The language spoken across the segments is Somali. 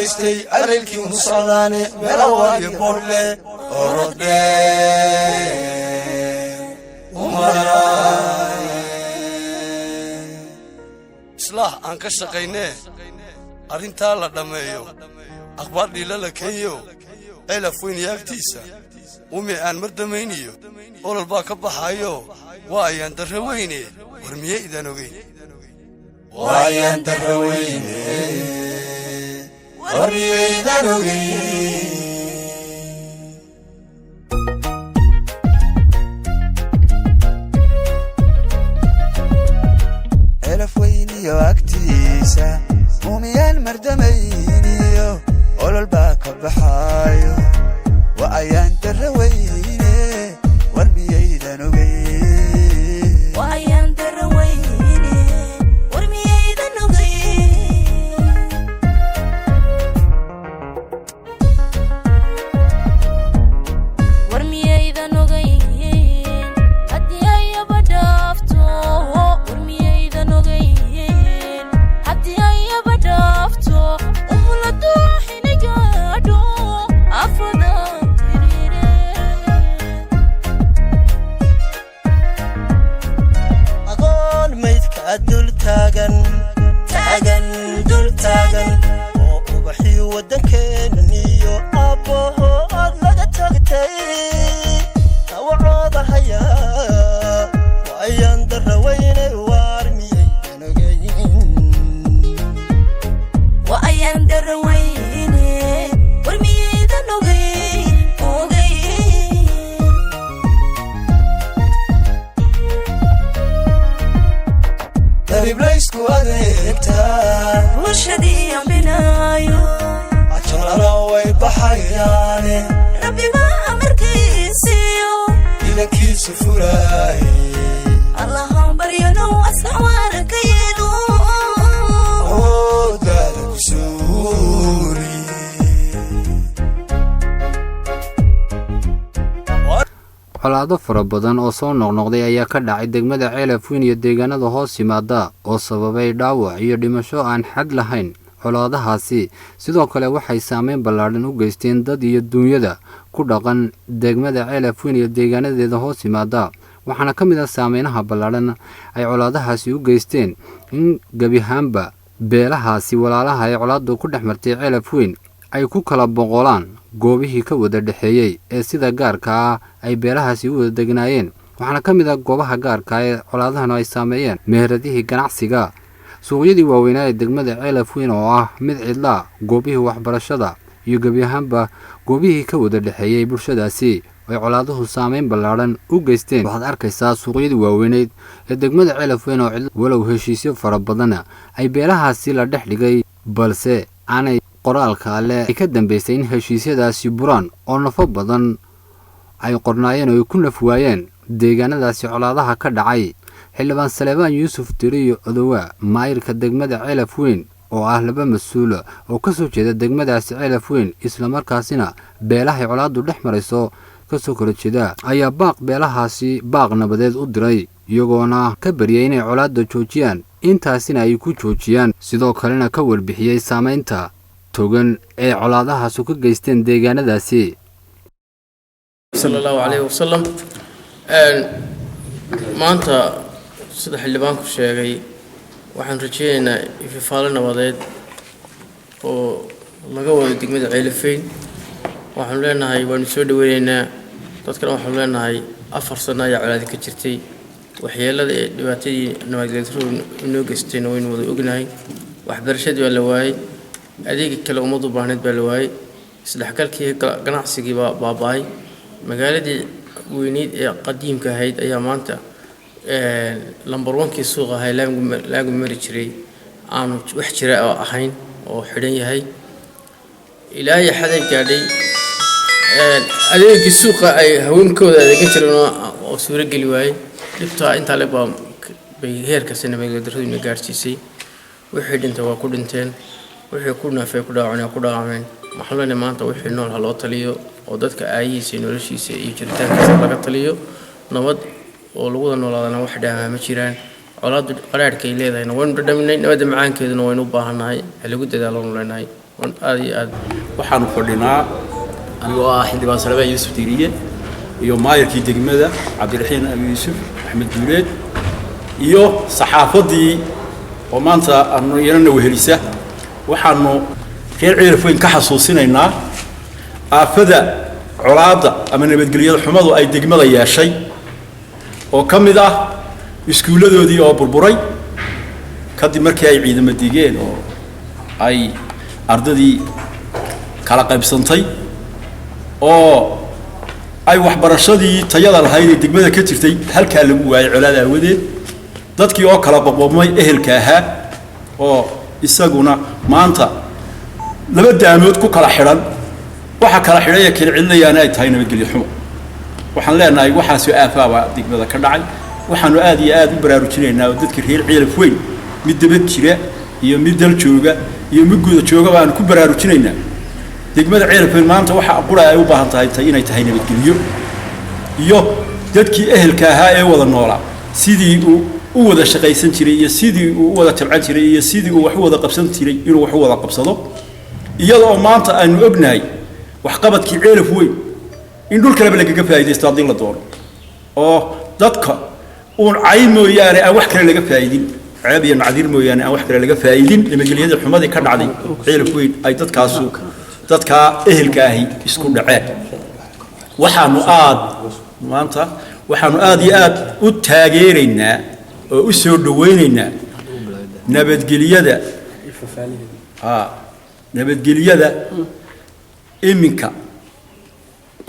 gumaystay areelkii unu socdaane meelawaayo boorle orodhe islaax aan ka shaqaynee arrintaa la dhammeeyo akhbaar dhiila la keenyo ceelaf weyn yaagtiisa umi aan mar damayniyo olol baa ka baxaayo waa ayaan darro weyne war miyay idaan ogeyn waa ayaan darro weyne war miyay idaan ogeyn ceelaf weyniyo agtiisa umiyaan mar damayniyo olol baa ka baxaayo waa ayaan darro weyne war miyay idaan ogeyn waa ayaan darro weyne war miyay idaan ogeyn war miyay idaan ogeyn haddii ay abadhaafto war miyay idaan ogeyn haddii ay abadhaafto umuladu xinigaadho afada dul taagan oo ubaxii waddankeeniyo aabbaho aad laga tagtay tawacooda hayaa waa ayaan darro weyne waar miyaydan ogeyn waa ayaan darro weyne war miyaydan ogeyn iblaysku adeegtaa bulshadii ambinaayo ajarana way baxayaane rabbiga amarkiisiyo ilankiisu furaaye allahan baryanow aslaxwaana ka yeelo daada ku suuri colaado fara badan oo soo noqnoqday ayaa ka dhacay degmada ceelaf weyn iyo deegaanada hoos yimaada oo sababay dhaawac iyo dhimasho aan xad lahayn colaadahaasi sidoo kale waxay saameyn ballaadhan u geysteen dad iyo duunyada ku dhaqan degmada ceelaf weyn iyo deegaanadeeda hoos yimaada waxaana ka mid ah saameynaha ballaadhan ay colaadahaasi u geysteen in gebiahaanba beelahaasi walaalaha ee colaadu ku dhex martay ceelaf weyn ay ku kala boqolaan goobihii ka wada dhexeeyey ee sida gaarka ah ay beelahaasi u wada degnaayeen waxaana ka mid ah goobaha gaarka ee colaadahan ay saameeyeen meheradihii ganacsiga suuqyadii waaweynaa ee degmada ceelaf weyn oo ah mid cidlaa goobihii waxbarashada iyo gebi ahaanba goobihii ka wada dhexeeyey bulshadaasi ay colaaduhu saameyn ballaadhan u geysteen waxaad arkaysaa suuqyadii waaweyneyd ee degmada ceelaf weyn oo cidla walow heshiisyo fara badana ay beelahaasi la dhex dhigay balse aanay qoraalka alle ay ka dambaysay in heshiisyadaasi buraan oo nafo badan ay qornaayeen oo ay ku naf waayeen deegaanadaasi colaadaha ka dhacay xildhibaan saleebaan yuusuf tiriyo odowa maayirka degmada ceelaf weyn oo ah laba mas-uula oo ka soo jeeda degmadaasi ceelaf weyn islamarkaasina beelahay colaadu dhex marayso kasoo kala jeeda ayaa baaq beelahaasi baaq nabadeed u diray iyagoona ka baryay inay colaada joojiyaan intaasina ay ku joojiyaan sidoo kalena ka warbixiyey saamaynta togan ee colaadahaasu ka geysteen deegaanadaasi sallallahu alayhi wasallam maanta sida xildhibaanku sheegay waxaan rajeynaynaa ififaalo nabadeed oo laga wado degmada ceelaf weyn waxaan leenahay waanu soo dhaweynaynaa dadkana waxaan leenahay 4 sano ayaa colaadi ka jirtay waxyeelada ee dhibaatadii nabadgelyo inoo geystay waynu wada ognahay waxbarashadii waa la waayay adeeg kale umadu baahneed baa la waayay isdhexgalkii ganacsigii baa baabay magaaladii weyneed ee qadiimka ahayd ayaa maanta lambar 1kii suuqa ahay laagu mari jiray aan wax jira oo ahayn oo xidhan yahay ilaahay xaday gaadhay adeegii suuqa ay haweenkooda adeegan jireen oo suura gali waayay dhibta inta le baa bay heerka nabadgelyada gaarsiisay wixii dhintay waa ku dhinteen wixii ku naafay ku dhaawacmeen maxalana maanta wixii nool ha loo taliyo oo dadka aayihiisa noloshiisa iyo jiritaankiisa laga taliyo nabad oo lagu noolaadana wax dhaama ma jiraan colaadu qaraarkay leedahayna waynu dhadhaminay nabada macaankeeduna waynu u baahanahay lagu dadaalo leenahay waxaanu fadhinaa anigoo ah xildhibaan Salmaan Yuusuf Diiriye iyo maayarkii degmada Cabdiraxiin Abi Yuusuf Axmed Duuleed iyo saxaafadii oo maanta aanu yeelana wehelisa waxaanu reer Ceelafweyn ka xasuusinaynaa aafada colaada ama nabadgelyada xumadu ay degmada yeeshay oo kamid ah iskuuladoodii oo burburay kadib markii ay ciidamada digeen oo ay ardadii kala qaybsantay oo ay waxbarashadii tayada lahayd ee degmada ka jirtay halka lagu waayay colaada awadeed dadkii oo kala qoqobmay ehelka ahaa oo isaguna maanta laba daamood ku kala xiran waxa kala xidhay kala cilinayaan ay tahay nabadgelyo xumo waxaan leenahay waxa soo aafaaba degmada ka dhacay waxaanu aad iyo aad u baraarujinaynaa dadka reer Ceelafweyn mid dibad jira iyo mid dal jooga iyo mid guud jooga baan ku baraarujinaynaa degmada Ceelafweyn maanta waxa aqoon ay u baahan tahay inay tahay nabadgelyo iyo dadkii ehelka ahaa ee wada noolaa sidii uu wada shaqaysan jiray iyo sidii uu wada tabcan jiray iyo sidii uu wax wada qabsan jiray inuu wax wada qabsado iyadoo maanta aanu ognahay wax qabadkii Ceelafweyn in dhul kale laga faa'iideysto hadii la doono oo dadka uu ay mooyaane aan wax kale laga faa'iidin ceeb iyo nacdir mooyaane aan wax kale laga faa'iidin nabadgelyada xumadii ka dhacday Ceelafweyn ay dadka ehelka ahi isku dhaceen waxaanu aad iyo aad u taageeraynaa oo u soo dhaweynaynaa nabadgelyada iminka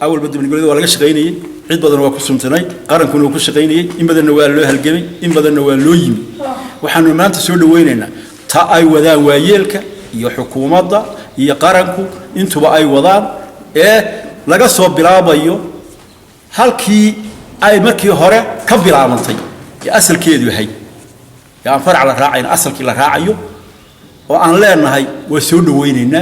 أول بدو نقول ولا قش غيني عد بدنا وكسم تناي قارن كنا وكش غيني إن بدنا ولا هالجمي إن بدنا ولا يمي وحنا ما تسول ويننا تا أي وذا ويلك يا حكومة دا يا قارنكو أنتوا بأي وذان لقى صوب بلابا يو هالكي أي مركي هرة كبر عملتي يا أصل كيدو هاي يا فرع على راعي أصل كلا راعيو وأنا لأن هاي وسول ويننا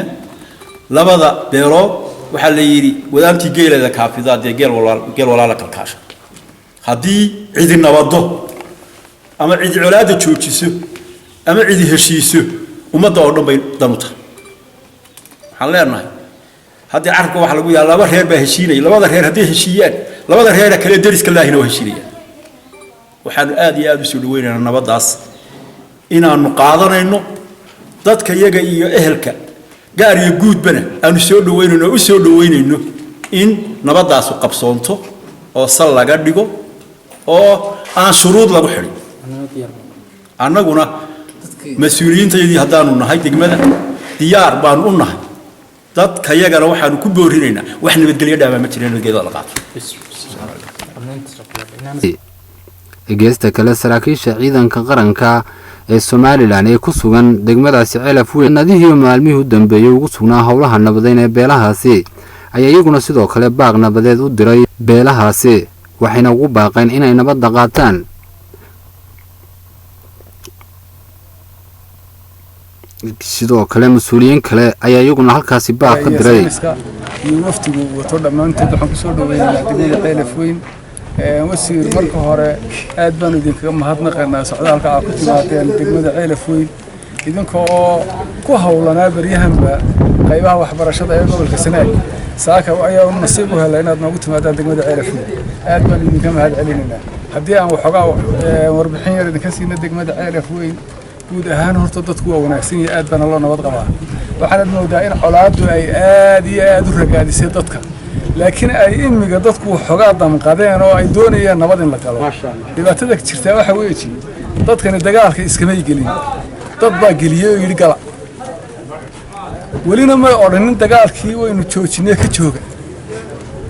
لبضا بيرو waxa la yiri wadaantii geelada kaafidaad ee geel walaala kalkaasha hadii cid nabado ama cid colaada joojiso ama cid heshiiso umada oo dhan bay danuta waxaan leenahay hadii arko waxa lagu yaala laba reer baa heshiinay labada reer hadii heshiiyaan labada reer kale dariska laahina waa heshiinayaan waxaan aad iyo aad u soo dhaweynaynaa nabadaas inaanu qaadanayno dadka iyaga iyo ehelka gaar iyo guudbana aanu soo dhaweynayno in nabadaas qabsoonto oo sal laga dhigo oo aan shuruud lagu xirin annaguna mas'uuliyiinteedii hadaanu nahay degmada diyaar baan u nahay dadka iyagana waxaanu ku boorinaynaa wax nabadgelyo dhaama ma jireen nabadgelyo la qaato geesta kale saraakiisha ciidanka qaranka ee Soomaaliland ee ku sugan degmadaasi Ceelafweyn nadihii maalmihii u dambeeyay ugu sugnaa howlaha nabadeyn ee beelahaasi ayaa iyaguna sidoo kale baaq nabadeed u diray beelahaasi waxayna ugu baaqeen inay nabad qaataan sidoo kale mas'uuliyiin kale ayaa iyaguna halkaasi baaq ka diray waftigu wato dhamaantood waxaan ku soo dhaweynaynaa degmada Ceelafweyn wasiir marka hore aad baan idinkaga mahadnaqaynaa socdaalka aad ku timaadeen degmada Ceelafweyn idinkoo ku hawlanaa baryahanba qaybaha waxbarashada ee gobolka Sanaag saaka ayaa nasiib u helay inaad noogu timaadaan degmada Ceelafweyn aad baan idinka mahadcelinaynaa haddii aan waxoogaa warbixin yar idinka siina degmada Ceelafweyn guud ahaan horta dadku waa wanaagsan yahay aad baan loo nabad qabaa waxaan moodaa in colaadu ay aad iyo aad u ragaadisay dadka laakiin ay imiga dadku xogaa damqadeen oo ay doonayaan nabad in la galo dhibaatada jirta waxa weeye dadkani dagaalka iskama gelin dad baa geliyay oo yiri gala walina ma odhanin dagaalkii waynu joojinay ka jooga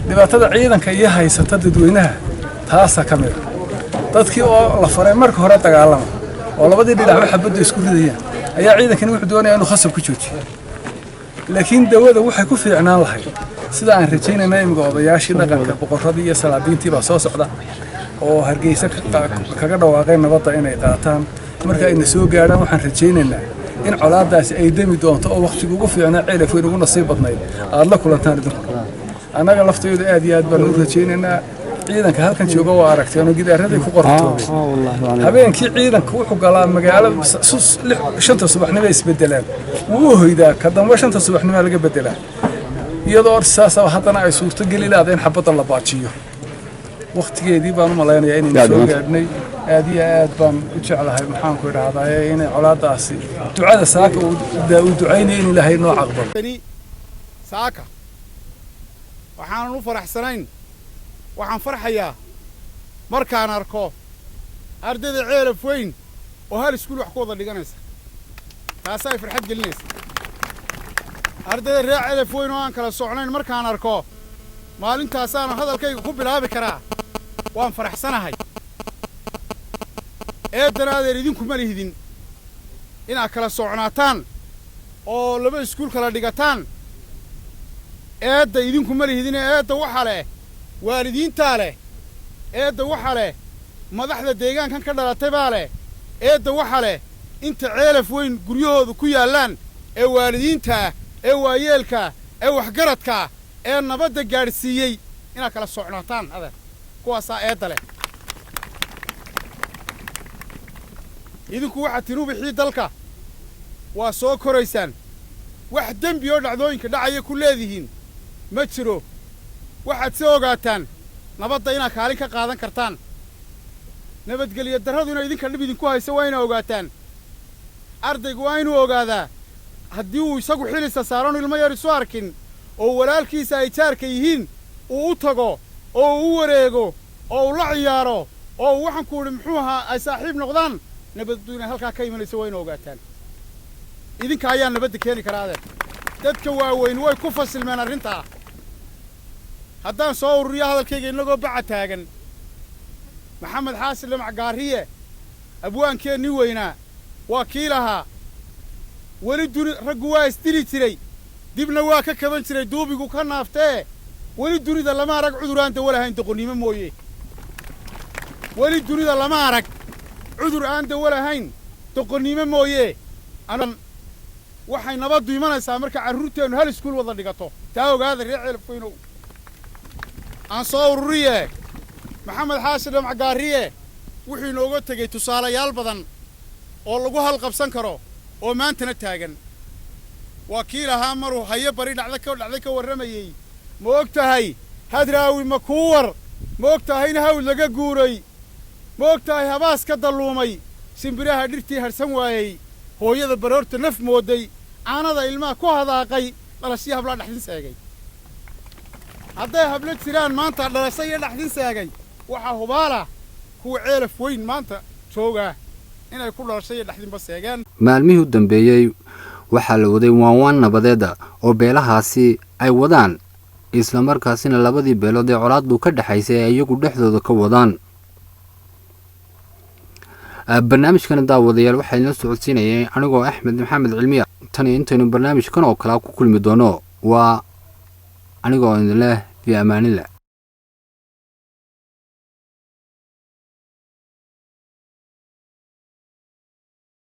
dhibaatada ciidanka iyo haysata dadweynaha taasa kamid dadkii oo la faray marka hore dagaalama oo labadii dhinac waxa badda isku ridayaan ayaa ciidankani wuxuu doonayaa inuu khasab ku joojiyo laakiin dawada waxay ku fiicnaan lahayd sida aan rajaynayna imiga odayaashii dhaqanka boqorradii iyo salaadiintii baa soo socda oo Hargeysa kaga dhawaaqay nabadda inay qaataan marka ay soo gaaraan waxaan rajaynaynaa in colaadaasi ay dami doonto oo waqtigu ugu fiicnaa Ceelafweyn ugu nasiib badnayd aad la kulantaan idinku annaga laftayda aad iyo aad baan u rajaynaynaa ciidanka halkan jooga waa aragteen oo gidaaraday ku qortoobeen habeenkii ciidanka wuxuu galaa magaalada 5 subaxnimo isbedelaan wuu hoydaa ka dambe 5 subaxnimo laga bedelaa iyadoo saasaba haddana ay suurto geli lahayd xabadda la baajiyo waqtigeedii baan u malaynayaa inaan soo gaadhnay aad iyo aad baan u jeclahay maxaan ku idhaahdaa inay colaadaasi ducada saaka uu ducaynay in ilaahay noo aqbalo saaka waxaan u faraxsanayn waxaan farxayaa markaan arko ardayda ceelaf weyn oo hal iskuul wax ku wada dhiganaysa taasay farxad gelinaysa ardayda reer ceelaf weyn oo aan kala socnayn markaan arko maalintaasaan hadalkayga ku bilaabi karaa waan faraxsanahay eedanaadeen idinku ma lihidin inaad kala socnaataan oo laba iskuul kala dhigataan eedda idinku ma lihidin eedda waxa leh waalidiintaa leh eedda waxa leh madaxda deegaankan ka dhalatay baa leh eedda waxa leh inta ceelaf weyn guryahooda ku yaallaan ee waalidiinta ee waayeelka ee waxgaradka ee nabadda gaadhsiiyey inaad kala socnaataan adeer kuwaasaa eedda leh idinku waxaad tinubixii dalka waa soo koraysaan wax dembi oo dhacdooyinka dhacaya ku leedihiin ma jiro waxaad si ogaataan nabadda inaad kaalin ka qaadan kartaan nabadgelyo darradu inay idinka dhib idinku hayso waa inaa ogaataan ardaygu waa inuu ogaadaa haddii uu isagu xilisa saaran ilmo yar isu arkin oo walaalkiisa ay jaarka yihiin uu u tago oo uu u wareego oo uu la ciyaaro oo uu waxaan ku idhi muxuu ahaa ay saaxiib noqdaan nabaddu inay halkaa ka imanayso waa inaa ogaataan idinka ayaa nabadda keeni karaa adeer dadka waaweyn way ku fasilmeen arrintaa haddaan soo ururiyo hadalkayga innagoo baca taagan maxamed xaasin lamac gaariye abwaankeennii weynaa waa kii lahaa weli raggu waa isdili jiray dibna waa ka kaban jiray duubigu ka naaftee weli dunida lama arag cudur aan dawo lahayn doqonnimo mooye weli dunida lama arag cudur aan dawo lahayn doqonnimo mooye waxay nabaddu imanaysaa marka carruurteennu hal iskuul wada dhigato taa ogaada reer ceelaf weynow aan soo ururiye maxamed xaasin lamac gaariye wuxuu inooga tegey tusaalayaal badan oo lagu halqabsan karo oo maantana taagan waa kii lahaa maruu hayo bari dhacday ka warramayey ma og tahay hadraawi ma kuu war ma og tahayna hawd laga guuray ma og tahay habaas ka dalluumay shimbiraha dhirtii harsan waayey hooyada baroorta naf mooday caanada ilmaha ku hadaaqay dhalashii hablaa dhaxdin seegay hadday hablo jiraan maanta dhalasho iyo dhaxdin seegay waxaa hubaala kuwa ceelaf weyn maanta joogaa inay ku dhalasho iyo dhaxdinba seegeen maalmihii u dambeeyey waxaa la waday waanwaan nabadeeda oo beelahaasi ay wadaan islamarkaasina labadii beelood ee colaaddu ka dhexaysay ay iyagu dhexdooda ka wadaan barnaamijkana daawadayaal waxaa idinla socodsiinayay anigoo axmed maxamed cilmiya tan iyo intaynu barnaamijkan oo kalea ku kulmi doono waa anigoo idin leh fi amaanillah